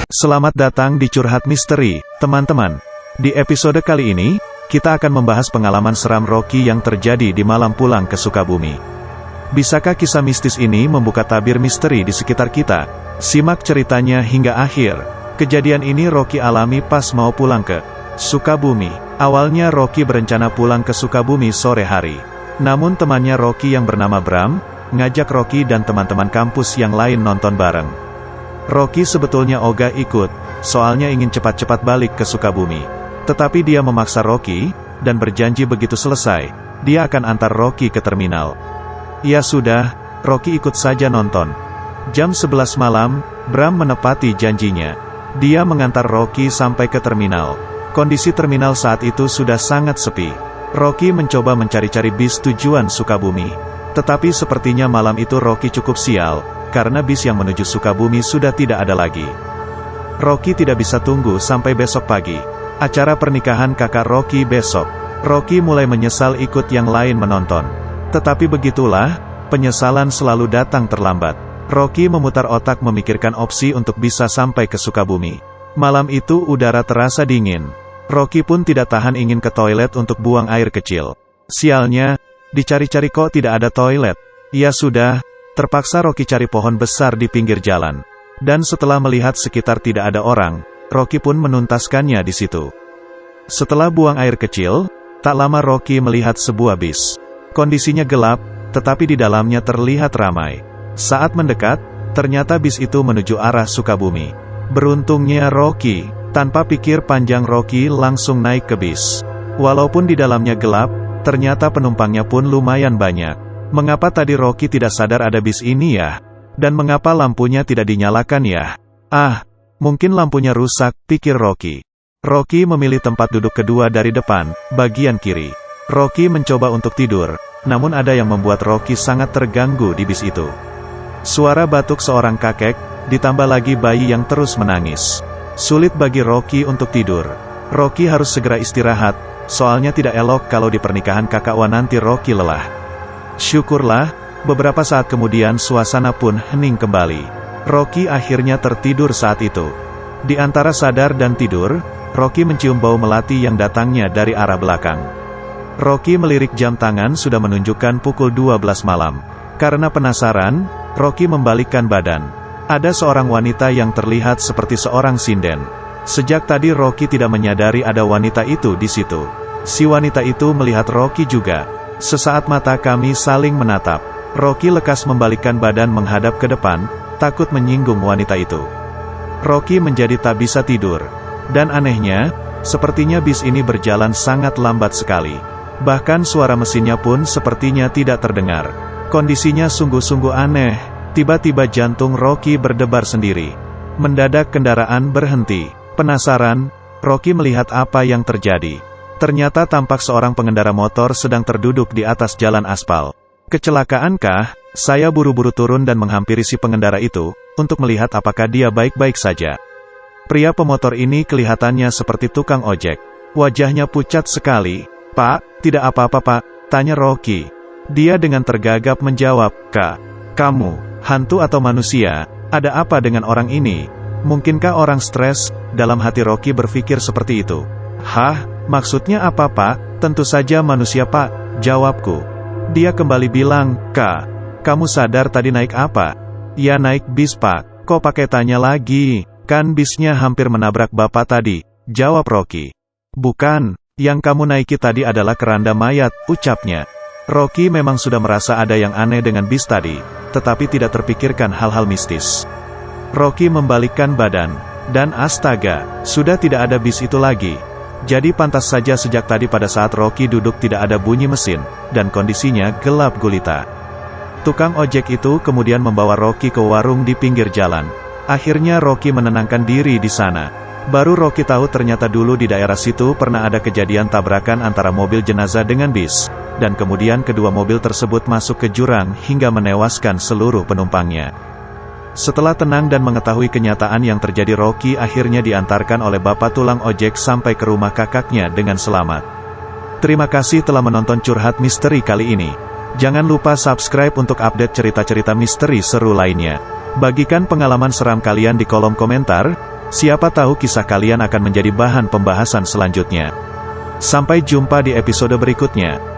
Selamat datang di Curhat Misteri, teman-teman. Di episode kali ini, kita akan membahas pengalaman seram Rocky yang terjadi di malam pulang ke Sukabumi. Bisakah kisah mistis ini membuka tabir misteri di sekitar kita? Simak ceritanya hingga akhir. Kejadian ini Rocky alami pas mau pulang ke Sukabumi. Awalnya Rocky berencana pulang ke Sukabumi sore hari. Namun temannya Rocky yang bernama Bram, ngajak Rocky dan teman-teman kampus yang lain nonton bareng. Rocky sebetulnya ogah ikut, soalnya ingin cepat-cepat balik ke Sukabumi. Tetapi dia memaksa Rocky, dan berjanji begitu selesai, dia akan antar Rocky ke terminal. Ya sudah, Rocky ikut saja nonton. Jam 11 malam, Bram menepati janjinya. Dia mengantar Rocky sampai ke terminal. Kondisi terminal saat itu sudah sangat sepi. Rocky mencoba mencari-cari bis tujuan Sukabumi. Tetapi sepertinya malam itu Rocky cukup sial, karena bis yang menuju Sukabumi sudah tidak ada lagi. Rocky tidak bisa tunggu sampai besok pagi. Acara pernikahan kakak Rocky besok. Rocky mulai menyesal ikut yang lain menonton. Tetapi begitulah, penyesalan selalu datang terlambat. Rocky memutar otak memikirkan opsi untuk bisa sampai ke Sukabumi. Malam itu udara terasa dingin. Rocky pun tidak tahan ingin ke toilet untuk buang air kecil. Sialnya, dicari-cari kok tidak ada toilet. Ya sudah, terpaksa Rocky cari pohon besar di pinggir jalan. Dan setelah melihat sekitar tidak ada orang, Rocky pun menuntaskannya di situ. Setelah buang air kecil, tak lama Rocky melihat sebuah bis. Kondisinya gelap, tetapi di dalamnya terlihat ramai. Saat mendekat, ternyata bis itu menuju arah Sukabumi. Beruntungnya Rocky, tanpa pikir panjang Rocky langsung naik ke bis. Walaupun di dalamnya gelap, ternyata penumpangnya pun lumayan banyak. Mengapa tadi Rocky tidak sadar ada bis ini ya? Dan mengapa lampunya tidak dinyalakan ya? Mungkin lampunya rusak, pikir Rocky. Rocky memilih tempat duduk kedua dari depan, bagian kiri. Rocky mencoba untuk tidur, namun ada yang membuat Rocky sangat terganggu di bis itu. Suara batuk seorang kakek, ditambah lagi bayi yang terus menangis. Sulit bagi Rocky untuk tidur. Rocky harus segera istirahat, soalnya tidak elok kalau di pernikahan kakak Wan nanti Rocky lelah. Syukurlah, beberapa saat kemudian suasana pun hening kembali. Rocky akhirnya tertidur saat itu. Di antara sadar dan tidur, Rocky mencium bau melati yang datangnya dari arah belakang. Rocky melirik jam tangan sudah menunjukkan pukul 12 malam. Karena penasaran, Rocky membalikkan badan. Ada seorang wanita yang terlihat seperti seorang sinden. Sejak tadi Rocky tidak menyadari ada wanita itu di situ. Si wanita itu melihat Rocky juga. Sesaat mata kami saling menatap. Rocky lekas membalikkan badan menghadap ke depan, takut menyinggung wanita itu. Rocky menjadi tak bisa tidur. Dan anehnya, sepertinya bis ini berjalan sangat lambat sekali. Bahkan suara mesinnya pun sepertinya tidak terdengar. Kondisinya sungguh-sungguh aneh. Tiba-tiba jantung Rocky berdebar sendiri. Mendadak kendaraan berhenti. Penasaran, Rocky melihat apa yang terjadi. Ternyata tampak seorang pengendara motor sedang terduduk di atas jalan aspal. Kecelakaankah? Saya buru-buru turun dan menghampiri si pengendara itu, untuk melihat apakah dia baik-baik saja. Pria pemotor ini kelihatannya seperti tukang ojek. Wajahnya pucat sekali. "Pak, tidak apa-apa Pak," tanya Rocky. Dia dengan tergagap menjawab, "Kak, kamu, hantu atau manusia? Ada apa dengan orang ini? Mungkinkah orang stres?" Dalam hati Rocky berpikir seperti itu. "Hah? Maksudnya apa Pak?" "Tentu saja manusia Pak," jawabku. Dia kembali bilang, "Kak, kamu sadar tadi naik apa?" "Ya naik bis Pak." "Kok pakai tanya lagi? Kan bisnya hampir menabrak Bapak tadi," jawab Rocky. "Bukan, yang kamu naiki tadi adalah keranda mayat," ucapnya. Rocky memang sudah merasa ada yang aneh dengan bis tadi, tetapi tidak terpikirkan hal-hal mistis. Rocky membalikkan badan, dan astaga, sudah tidak ada bis itu lagi. Jadi pantas saja sejak tadi pada saat Rocky duduk tidak ada bunyi mesin, dan kondisinya gelap gulita. Tukang ojek itu kemudian membawa Rocky ke warung di pinggir jalan. Akhirnya Rocky menenangkan diri di sana. Baru Rocky tahu ternyata dulu di daerah situ pernah ada kejadian tabrakan antara mobil jenazah dengan bis, dan kemudian kedua mobil tersebut masuk ke jurang hingga menewaskan seluruh penumpangnya. Setelah tenang dan mengetahui kenyataan yang terjadi, Rocky akhirnya diantarkan oleh bapak tulang ojek sampai ke rumah kakaknya dengan selamat. Terima kasih telah menonton Curhat Misteri kali ini. Jangan lupa subscribe untuk update cerita-cerita misteri seru lainnya. Bagikan pengalaman seram kalian di kolom komentar, Siapa tahu kisah kalian akan menjadi bahan pembahasan selanjutnya. Sampai jumpa di episode berikutnya.